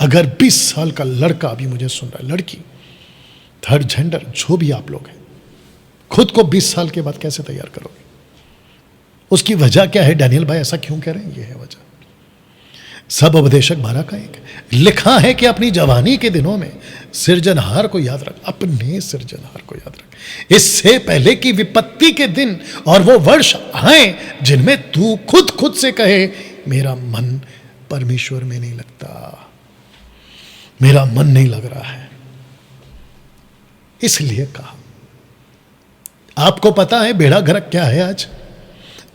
अगर 20 साल का लड़का अभी मुझे सुन रहा है, लड़की, थर्ड जेंडर, जो भी आप लोग हैं, खुद को 20 साल के बाद कैसे तैयार करोगे? उसकी वजह क्या है? डैनियल भाई ऐसा क्यों कह रहे हैं? ये है वजह। सब उपदेशक 12 का एक लिखा है कि अपनी जवानी के दिनों में सृजनहार को याद रख, अपने सृजनहार को याद रख, इससे पहले कि विपत्ति के दिन और वो वर्ष आए जिनमें तू खुद से कहे मेरा मन परमेश्वर में नहीं लगता, मेरा मन नहीं लग रहा है। इसलिए कहा। आपको पता है बेड़ा गर्क क्या है आज?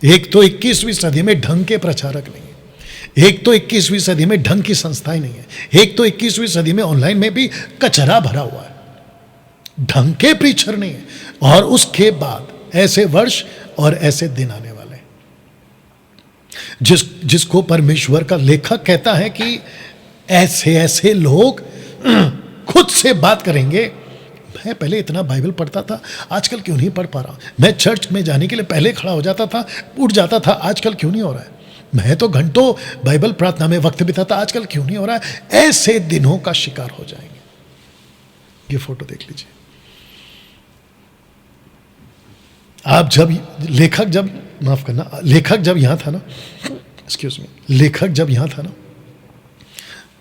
एक तो 21वीं सदी में ढंग के प्रचारक नहीं है, एक तो 21वीं सदी में ढंग की संस्थाएं नहीं है, एक तो 21वीं सदी में ऑनलाइन में भी कचरा भरा हुआ है, ढंग के प्रीचर नहीं है। और उसके बाद ऐसे वर्ष और ऐसे दिन आने वाले हैं जिसको परमेश्वर का लेखक कहता है कि ऐसे ऐसे लोग खुद से बात करेंगे। मैं पहले इतना बाइबल पढ़ता था, आजकल क्यों नहीं पढ़ पा रहा? मैं चर्च में जाने के लिए पहले खड़ा हो जाता था, उठ जाता था, आजकल क्यों नहीं हो रहा है? मैं तो घंटों बाइबल प्रार्थना में वक्त बिताता, आजकल क्यों नहीं हो रहा है? ऐसे दिनों का शिकार हो जाएंगे। ये फोटो देख लीजिए। आप जब माफ करना, लेखक जब यहां था ना, एक्सक्यूज मी, लेखक जब यहां था ना,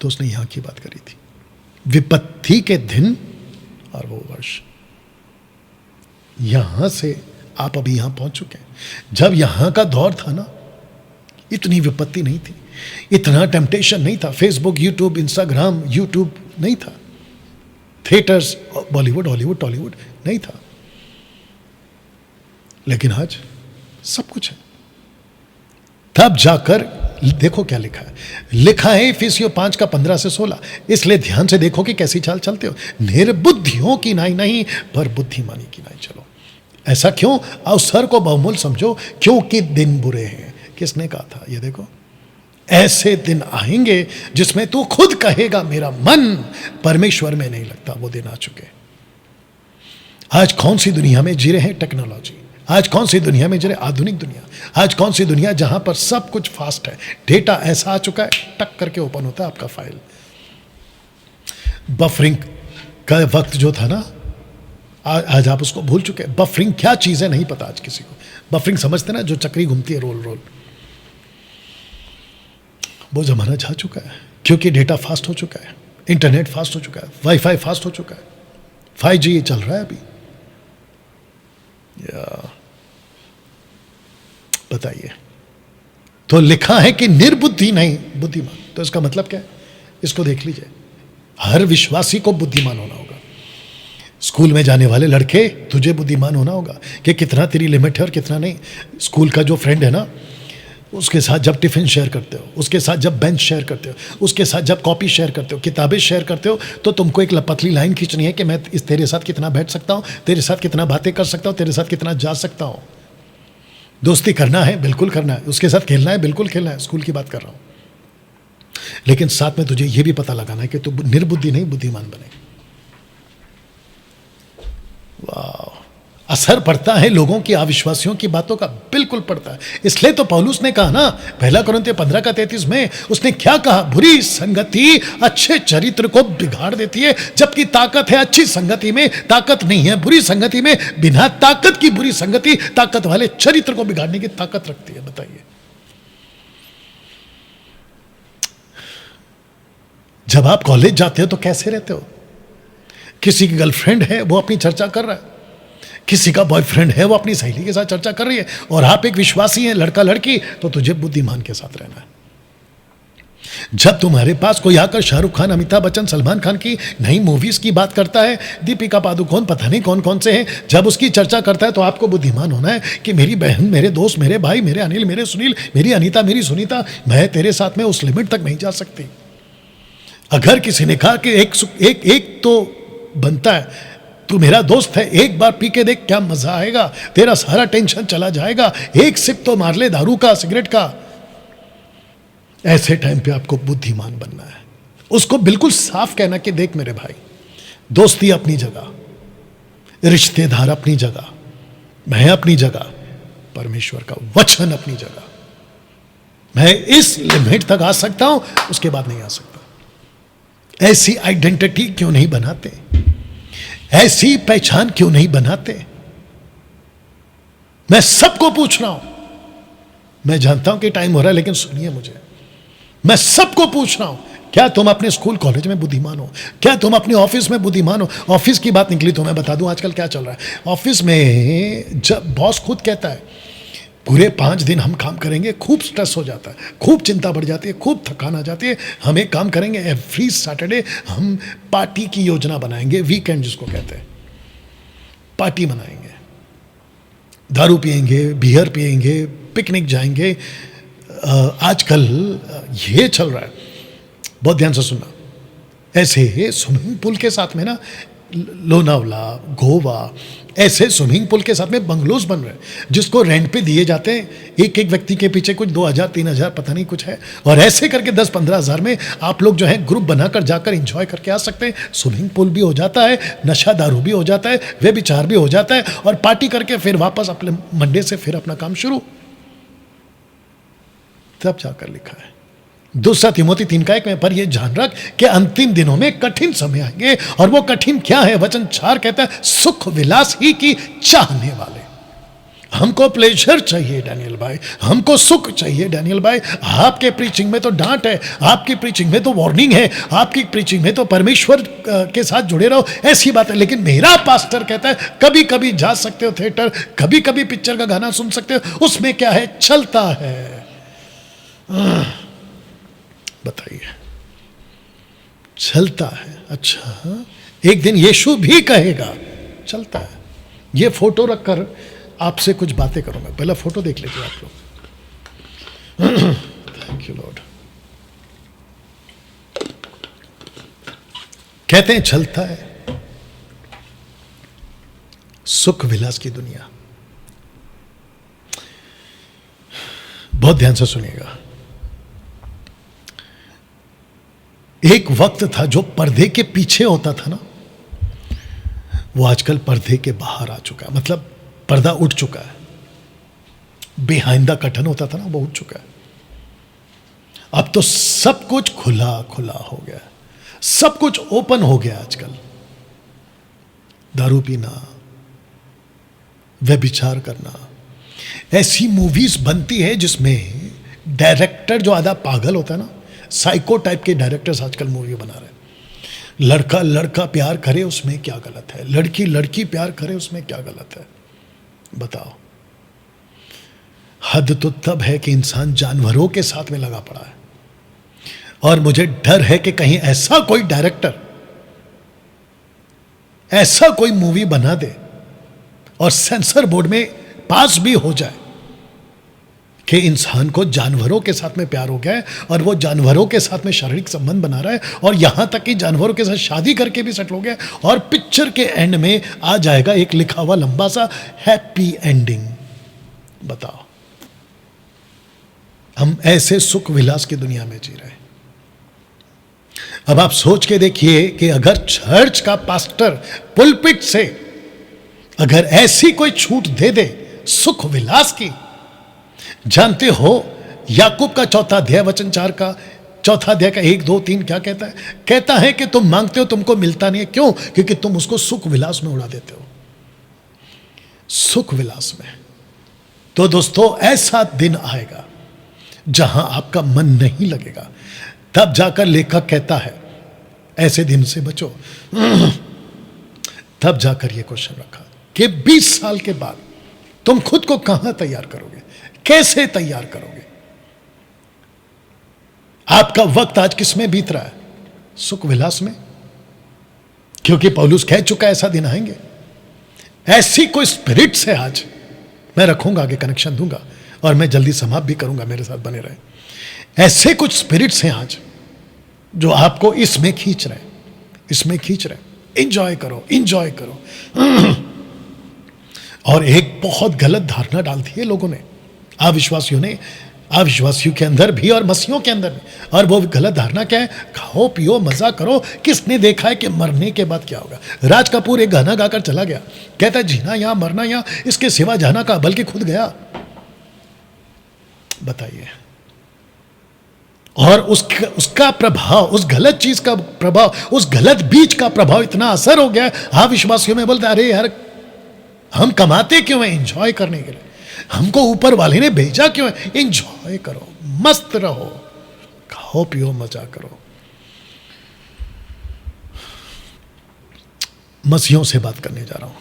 तो उसने यहां की बात करी थी, विपत्ति के दिन और वो वर्ष। यहां से आप अभी यहां पहुंच चुके हैं। जब यहां का दौर था ना, इतनी विपत्ति नहीं थी, इतना टेम्पटेशन नहीं था, फेसबुक, यूट्यूब, इंस्टाग्राम, यूट्यूब नहीं था, थिएटर्स, बॉलीवुड, हॉलीवुड, टॉलीवुड नहीं था। लेकिन आज सब कुछ है। तब जाकर देखो क्या लिखा है इफिसियों 5 का 15 से 16। इसलिए ध्यान से देखो कि कैसी चाल चलते हो, निर्बुद्धियों की नाई नहीं पर बुद्धिमानी की नाई चलो। ऐसा क्यों? अवसर को बहुमूल्य समझो, क्योंकि दिन बुरे हैं। किसने कहा था? ये देखो, ऐसे दिन आएंगे जिसमें तू खुद कहेगा मेरा मन परमेश्वर में नहीं लगता। वो दिन आ चुके। आज कौन सी दुनिया में जी रहे हैं? टेक्नोलॉजी। आज कौन सी दुनिया में जी रहे? आधुनिक दुनिया। आज कौन सी दुनिया जहां पर सब कुछ फास्ट है, डेटा ऐसा आ चुका है, टक करके ओपन होता है आपका फाइल। बफरिंग का वक्त जो था ना, आज आप उसको भूल चुके हैं। बफरिंग क्या चीज है नहीं पता आज किसी को। बफरिंग समझते ना, जो चक्री घूमती है रोल रोल, वो जमाना जा चुका है, क्योंकि डेटा फास्ट हो चुका है, इंटरनेट फास्ट हो चुका है, वाईफाई फास्ट हो चुका है, 5G चल रहा है अभी। बताइए। तो लिखा है कि निर्बुद्धि नहीं बुद्धिमान। तो इसका मतलब क्या है? इसको देख लीजिए। हर विश्वासी को बुद्धिमान होना होगा। स्कूल में जाने वाले लड़के, तुझे बुद्धिमान होना होगा कि कितना तेरी लिमिट है और कितना नहीं। स्कूल का जो फ्रेंड है ना, उसके साथ जब टिफिन शेयर करते हो, उसके साथ जब बेंच शेयर करते हो, उसके साथ जब कॉपी शेयर करते हो, किताबें शेयर करते हो, तो तुमको एक पतली लाइन खींचनी है कि मैं तेरे साथ कितना बैठ सकता हूं, तेरे साथ कितना बातें कर सकता हूं, तेरे साथ कितना जा सकता हूं। दोस्ती करना है, बिल्कुल करना है, उसके साथ खेलना है, बिल्कुल खेलना है, स्कूल की बात कर रहा हूं। लेकिन साथ में तुझे यह भी पता लगाना है कि तू निर्बुद्धि नहीं बुद्धिमान बने। वाह, असर पड़ता है लोगों की, अविश्वासियों की बातों का, बिल्कुल पड़ता है। इसलिए तो पौलुस ने कहा ना, 1 कुरिन्थियों 15 का 33 में, उसने क्या कहा? बुरी संगति अच्छे चरित्र को बिगाड़ देती है, जबकि ताकत है अच्छी संगति में, ताकत नहीं है बुरी संगति में। बिना ताकत की बुरी संगति ताकत वाले चरित्र को बिगाड़ने की ताकत रखती है। बताइए, जब आप कॉलेज जाते हो तो कैसे रहते हो? किसी की गर्लफ्रेंड है, वो अपनी चर्चा कर रहा है, किसी का बॉयफ्रेंड है, वो अपनी सहेली के साथ चर्चा कर रही है, और आप एक विश्वासी हैं, लड़का लड़की, तो तुझे बुद्धिमान के साथ रहना है। जब तुम्हारे पास कोई आकर शाहरुख खान, अमिताभ बच्चन, सलमान खान की नई मूवीज की बात करता है, दीपिका पादुकोण, पता नहीं कौन कौन से हैं, जब उसकी चर्चा करता है, तो आपको बुद्धिमान होना है कि मेरी बहन, मेरे दोस्त, मेरे भाई, मेरे अनिल, मेरे सुनील, मेरी अनीता, मेरी सुनीता, मैं तेरे साथ में उस लिमिट तक नहीं जा सकती। अगर किसी ने कहा कि एक तो बनता है, तू मेरा दोस्त है, एक बार पी के देख क्या मजा आएगा, तेरा सारा टेंशन चला जाएगा, एक सिप तो मार ले दारू का, सिगरेट का। ऐसे टाइम पे आपको बुद्धिमान बनना है। उसको बिल्कुल साफ कहना कि देख मेरे भाई, दोस्ती अपनी जगह, रिश्तेदार अपनी जगह, मैं अपनी जगह, परमेश्वर का वचन अपनी जगह। मैं इस लिमिट तक आ सकता हूं, उसके बाद नहीं आ सकता। ऐसी आइडेंटिटी क्यों नहीं बनाते? ऐसी पहचान क्यों नहीं बनाते? मैं सबको पूछ रहा हूं, मैं जानता हूं कि टाइम हो रहा है, लेकिन सुनिए मुझे। मैं सबको पूछ रहा हूं, क्या तुम अपने स्कूल कॉलेज में बुद्धिमान हो? क्या तुम अपने ऑफिस में बुद्धिमान हो? ऑफिस की बात निकली तो मैं बता दूं आजकल क्या चल रहा है। ऑफिस में जब बॉस खुद कहता है पूरे 5 दिन हम काम करेंगे, खूब स्ट्रेस हो जाता है, खूब चिंता बढ़ जाती है, खूब थकान आ जाती है। हम एक काम करेंगे, एवरी सैटरडे हम पार्टी की योजना बनाएंगे, वीकेंड जिसको कहते हैं, पार्टी मनाएंगे, दारू पिएंगे, बियर पिएंगे, पिकनिक जाएंगे। आजकल ये चल रहा है, बहुत ध्यान से सुनना। ऐसे स्विमिंग पूल के साथ में ना, लोनावला, गोवा, ऐसे स्विमिंग पूल के साथ में बंगलोज बन रहे हैं जिसको रेंट पे दिए जाते हैं। एक एक व्यक्ति के पीछे कुछ 2000 3000 पता नहीं कुछ है, और ऐसे करके 10-15 हज़ार में आप लोग जो है ग्रुप बनाकर जाकर एंजॉय करके आ सकते हैं। स्विमिंग पूल भी हो जाता है, नशा दारू भी हो जाता है, वे विचार भी हो जाता है, और पार्टी करके फिर वापस अपने मंडे से फिर अपना काम शुरू। तब जाकर लिखा है 2 तिमोथी 3:1 में, पर यह जान रख कि अंतिम दिनों में कठिन समय आएंगे। और वो कठिन क्या है? वचन 4 कहता है, सुख विलास ही की चाहने वाले। हमको प्लेजर चाहिए डैनियल भाई, हमको सुख चाहिए डैनियल भाई। आपके प्रीचिंग में तो डांट है, आपकी प्रीचिंग में तो वार्निंग है, आपकी प्रीचिंग में तो परमेश्वर के साथ जुड़े रहो, ऐसी बात है। लेकिन मेरा पास्टर कहता है कभी कभी जा सकते हो थिएटर, कभी कभी पिक्चर का गाना सुन सकते हो, उसमें क्या है? चलता है। बताइए, चलता है। अच्छा, एक दिन यीशु भी कहेगा चलता है। ये फोटो रखकर आपसे कुछ बातें करूंगा, पहला फोटो देख लीजिए आप लोग। Thank you Lord. कहते हैं चलता है, सुख विलास की दुनिया। बहुत ध्यान से सुनिएगा। एक वक्त था जो पर्दे के पीछे होता था ना, वो आजकल पर्दे के बाहर आ चुका है। मतलब पर्दा उठ चुका है, बिहाइंड द कर्टन होता था ना, वो उठ चुका है। अब तो सब कुछ खुला खुला हो गया, सब कुछ ओपन हो गया। आजकल दारू पीना, व्यभिचार करना, ऐसी मूवीज बनती है जिसमें डायरेक्टर जो आधा पागल होता है ना, साइको टाइप के डायरेक्टर्स आजकल मूवी बना रहे हैं। लड़का लड़का प्यार करे उसमें क्या गलत है, लड़की लड़की प्यार करे उसमें क्या गलत है? बताओ। हद तो तब है कि इंसान जानवरों के साथ में लगा पड़ा है। और मुझे डर है कि कहीं ऐसा कोई डायरेक्टर ऐसा कोई मूवी बना दे और सेंसर बोर्ड में पास भी हो जाए कि इंसान को जानवरों के साथ में प्यार हो गया है और वो जानवरों के साथ में शारीरिक संबंध बना रहा है, और यहां तक कि जानवरों के साथ शादी करके भी सेटल हो गया, और पिक्चर के एंड में आ जाएगा एक लिखा हुआ लंबा सा हैप्पी एंडिंग। बताओ, हम ऐसे सुख विलास की दुनिया में जी रहे हैं। अब आप सोच के देखिए कि अगर चर्च का पास्टर पुलपिट से अगर ऐसी कोई छूट दे दे सुख विलास की। जानते हो याकूब का 4 अध्याय वचन 4 का 4 अध्याय का 1 2 3 क्या कहता है? कहता है कि तुम मांगते हो तुमको मिलता नहीं है। क्यों? क्योंकि तुम उसको सुख विलास में उड़ा देते हो, सुख विलास में। तो दोस्तों, ऐसा दिन आएगा जहां आपका मन नहीं लगेगा, तब जाकर लेखक कहता है ऐसे दिन से बचो। तब जाकर यह क्वेश्चन रखा कि 20 साल के बाद तुम खुद को कहां तैयार करोगे, कैसे तैयार करोगे? आपका वक्त आज किस में बीत रहा है? सुख विलास में। क्योंकि पौलुस कह चुका है ऐसा दिन आएंगे। ऐसी कोई स्पिरिट से आज मैं रखूंगा, आगे कनेक्शन दूंगा और मैं जल्दी समाप्त भी करूंगा, मेरे साथ बने रहे। ऐसे कुछ स्पिरिट्स हैं आज जो आपको इसमें खींच रहे, इसमें खींच रहे। इंजॉय करो, इंजॉय करो। और एक बहुत गलत धारणा डाल दी है लोगों ने, अविश्वासियों ने, अविश्वासियों के अंदर भी और मसीहों के अंदर भी। और वो गलत धारणा क्या है? खाओ पियो मजा करो। किसने देखा है कि मरने के बाद क्या होगा? राज कपूर एक गाना गाकर चला गया, कहता है जीना यहां मरना यहां, इसके सिवा जाना का, बल्कि खुद गया। बताइए, और उसका प्रभाव, उस गलत चीज का प्रभाव, उस गलत बीज का प्रभाव इतना असर हो गया, आप विश्वासियों में बोलते अरे यार हम कमाते क्यों हैं? एंजॉय करने के लिए। हमको ऊपर वाले ने भेजा क्यों है? एंजॉय करो, मस्त रहो, खाओ पियो, मजा करो। मसीहों से बात करने जा रहा हूं।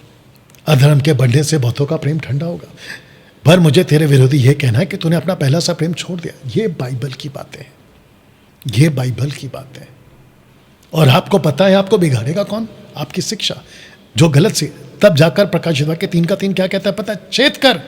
अधर्म के बढ़ने से बहुतों का प्रेम ठंडा होगा, पर मुझे तेरे विरोधी यह कहना है कि तूने अपना पहला सा प्रेम छोड़ दिया। ये बाइबल की बातें हैं, ये बाइबल की बातें हैं। और आपको पता है आपको बिगाड़ेगा कौन? आपकी शिक्षा, जो गलत सी। तब जाकर प्रकाशित वाक्य 3:3 क्या कहता है पता है? चेत कर,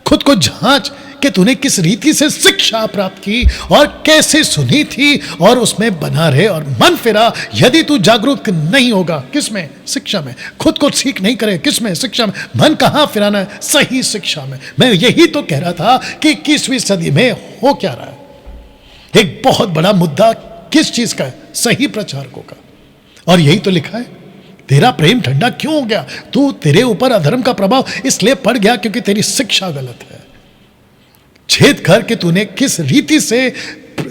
खुद को जांच कि तूने किस रीति से शिक्षा प्राप्त की और कैसे सुनी थी, और उसमें बना रहे और मन फिरा। यदि तू जागरूक नहीं होगा, किसमें? शिक्षा में। खुद को सीख नहीं करे, किसमें? शिक्षा में। मन कहां फिराना है? सही शिक्षा में। मैं यही तो कह रहा था कि 21वीं सदी में हो क्या रहा है। एक बहुत बड़ा मुद्दा किस चीज का है? सही प्रचारकों का। और यही तो लिखा है, तेरा प्रेम ठंडा क्यों हो गया? तू, तेरे ऊपर अधर्म का प्रभाव इसलिए पड़ गया क्योंकि तेरी शिक्षा गलत है। छेद कर के तूने किस रीति से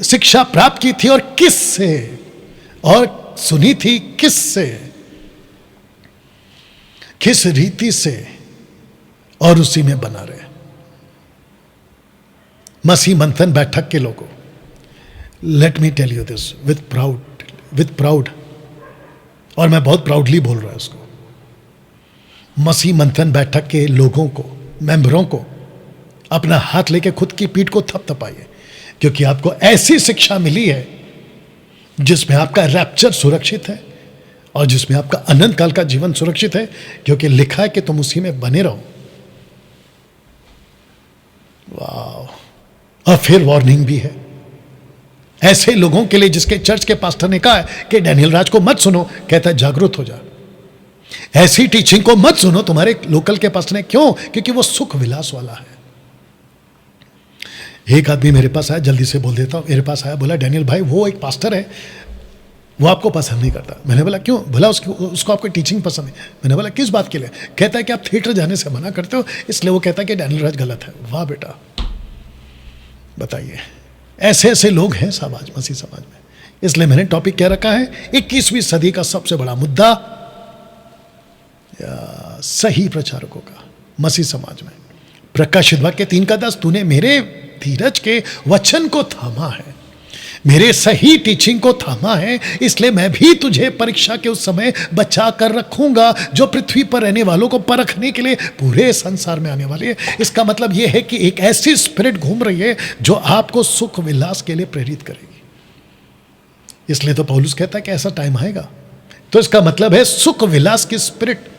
शिक्षा प्राप्त की थी और किस से, और सुनी थी किस से, किस रीति से, और उसी में बना रहे। मसीह मंथन बैठक के लोगों, let me tell you this with proud, और मैं बहुत प्राउडली बोल रहा हूं इसको। मसीह मंथन बैठक के लोगों को, मेंबरों को अपना हाथ लेके खुद की पीठ को थपथपाइए, क्योंकि आपको ऐसी शिक्षा मिली है जिसमें आपका रैप्चर सुरक्षित है और जिसमें आपका अनंत काल का जीवन सुरक्षित है, क्योंकि लिखा है कि तुम उसी में बने रहो। वाह! और फिर वार्निंग भी है ऐसे लोगों के लिए जिसके चर्च के पास्टर ने कहा है कि डैनियल राज को मत सुनो, कहता है जागरूक हो जा, ऐसी टीचिंग को मत सुनो तुम्हारे लोकल के पास्टर ने। क्यों? क्योंकि वो सुख विलास वाला है। एक आदमी मेरे पास आया, जल्दी से बोल देता हूं, मेरे पास आया, बोला डैनियल भाई वो एक पास्टर है, वो आपको पसंद नहीं करता। मैंने बोला क्यों? बोला उसको आपकी टीचिंग पसंद है। मैंने बोला किस बात के लिए? कहता है कि आप थिएटर जाने से मना करते हो, इसलिए वो कहता है कि डैनियल राज गलत है। वाह बेटा, बताइए, ऐसे ऐसे लोग हैं समाज, मसीह समाज में। इसलिए मैंने टॉपिक क्या रखा है? 21वीं सदी का सबसे बड़ा मुद्दा सही प्रचारकों का मसीह समाज में। प्रकाशित वाक्य 3:10, तूने मेरे धीरज के वचन को थामा है, मेरे सही टीचिंग को थामा है, इसलिए मैं भी तुझे परीक्षा के उस समय बचा कर रखूंगा जो पृथ्वी पर रहने वालों को परखने के लिए पूरे संसार में आने वाली है। इसका मतलब यह है कि एक ऐसी स्पिरिट घूम रही है जो आपको सुख विलास के लिए प्रेरित करेगी। इसलिए तो पौलुस कहता है कि ऐसा टाइम आएगा। तो इसका मतलब है सुख विलास की स्पिरिट,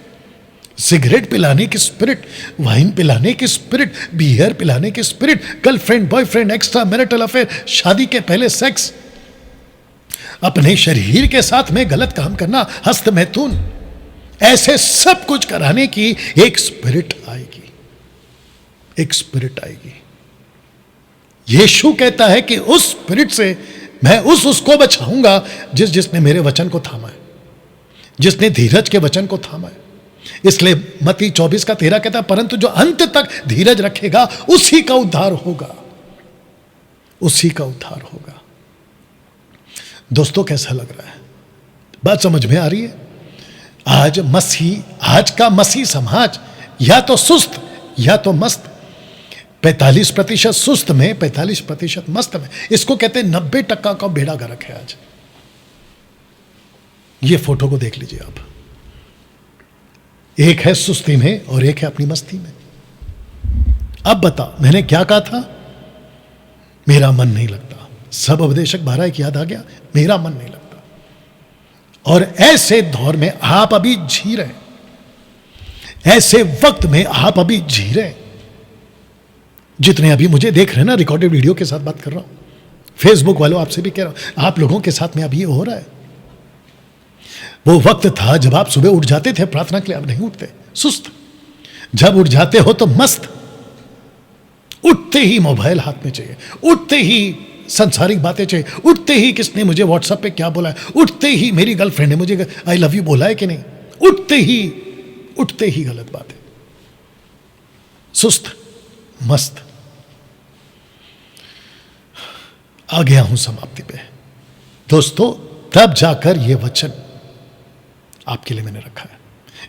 सिगरेट पिलाने की स्पिरिट, वाइन पिलाने की स्पिरिट, बियर पिलाने की spirit, girlfriend boyfriend, extra marital affair, शादी के पहले सेक्स, अपने शरीर के साथ में गलत काम करना, हस्त मैथुन, ऐसे सब कुछ कराने की एक स्पिरिट आएगी, एक स्पिरिट आएगी। यीशु कहता है कि उस स्पिरिट से मैं उसको बचाऊंगा जिसने मेरे वचन को थामा है, जिसने धीरज के वचन को थामा है। इसलिए मत्ती 24:13 कहता है, परंतु जो अंत तक धीरज रखेगा उसी का उद्धार होगा, उसी का उद्धार होगा। दोस्तों कैसा लग रहा है? बात समझ में आ रही है? आज का मसीह समाज या तो सुस्त या तो मस्त, 45% सुस्त में, 45% मस्त में। इसको कहते हैं 90% का बेड़ा गर्क है आज। ये फोटो को देख लीजिए आप, एक है सुस्ती में और एक है अपनी मस्ती में। अब बताओ मैंने क्या कहा था? मेरा मन नहीं लगता। सब उपदेशक 12 एक याद आ गया, मेरा मन नहीं लगता। और ऐसे दौर में आप अभी जी रहे, ऐसे वक्त में आप अभी जी रहे, जितने अभी मुझे देख रहे हैं ना, रिकॉर्डेड वीडियो के साथ बात कर रहा हूं, फेसबुक वालों आपसे भी कह रहा हूं, आप लोगों के साथ में अभी ये हो रहा है। वो वक्त था जब आप सुबह उठ जाते थे प्रार्थना के लिए, अब नहीं उठते, सुस्त। जब उठ जाते हो तो मस्त, उठते ही मोबाइल हाथ में चाहिए, उठते ही संसारिक बातें चाहिए, उठते ही किसने मुझे व्हाट्सएप पे क्या बोला है, उठते ही मेरी गर्लफ्रेंड ने मुझे आई लव यू बोला है कि नहीं, उठते ही गलत बात है। सुस्त, मस्त। आ गया हूं समाप्ति पे। दोस्तों, तब जाकर यह वचन आपके लिए मैंने रखा है,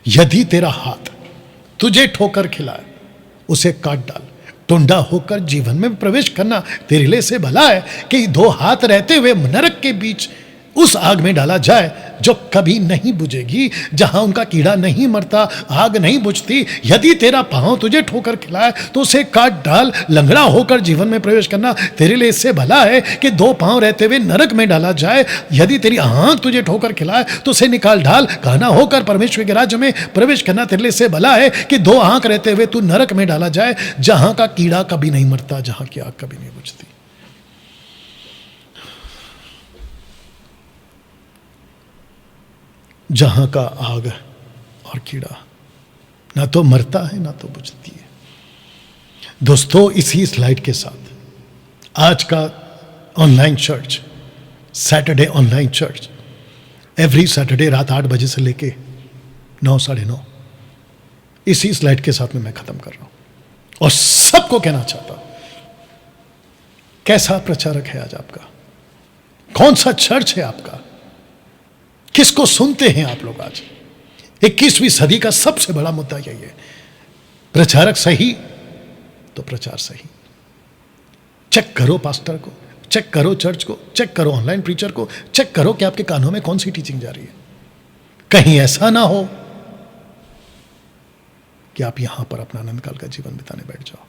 यदि तेरा हाथ तुझे ठोकर खिलाए उसे काट डाल, टुंडा होकर जीवन में प्रवेश करना तेरे लिए से भला है कि दो हाथ रहते हुए नरक के बीच उस आग में डाला जाए जो कभी नहीं बुझेगी, जहां उनका कीड़ा नहीं मरता, आग नहीं बुझती। यदि तेरा पांव तुझे ठोकर खिलाए तो उसे काट डाल, लंगड़ा होकर जीवन में प्रवेश करना तेरे लिए इससे भला है कि दो पांव रहते हुए नरक में डाला जाए। यदि तेरी आंख तुझे ठोकर खिलाए तो उसे निकाल डाल, काना होकर परमेश्वर के राज्य में प्रवेश करना तेरे लिए इससे भला है कि दो आंख रहते हुए तू नरक में डाला जाए, जहां का कीड़ा कभी नहीं मरता, जहां की आग कभी नहीं बुझती। जहां का आग और कीड़ा ना तो मरता है ना तो बुझती है। दोस्तों, इसी स्लाइड के साथ आज का online church, Saturday online church, every Saturday रात 8 बजे से लेके 9, 9:30, इसी स्लाइड के साथ में मैं खत्म कर रहा हूं और सबको कहना चाहता हूं, कैसा प्रचारक है आज आपका, कौन सा चर्च है आपका, किसको सुनते हैं आप लोग आज। 21वीं सदी का सबसे बड़ा मुद्दा यही है, प्रचारक सही तो प्रचार सही। चेक करो पास्टर को, चेक करो चर्च को, चेक करो ऑनलाइन प्रीचर को, चेक करो कि आपके कानों में कौन सी टीचिंग जा रही है। कहीं ऐसा ना हो कि आप यहां पर अपना आनंद काल का जीवन बिताने बैठ जाओ।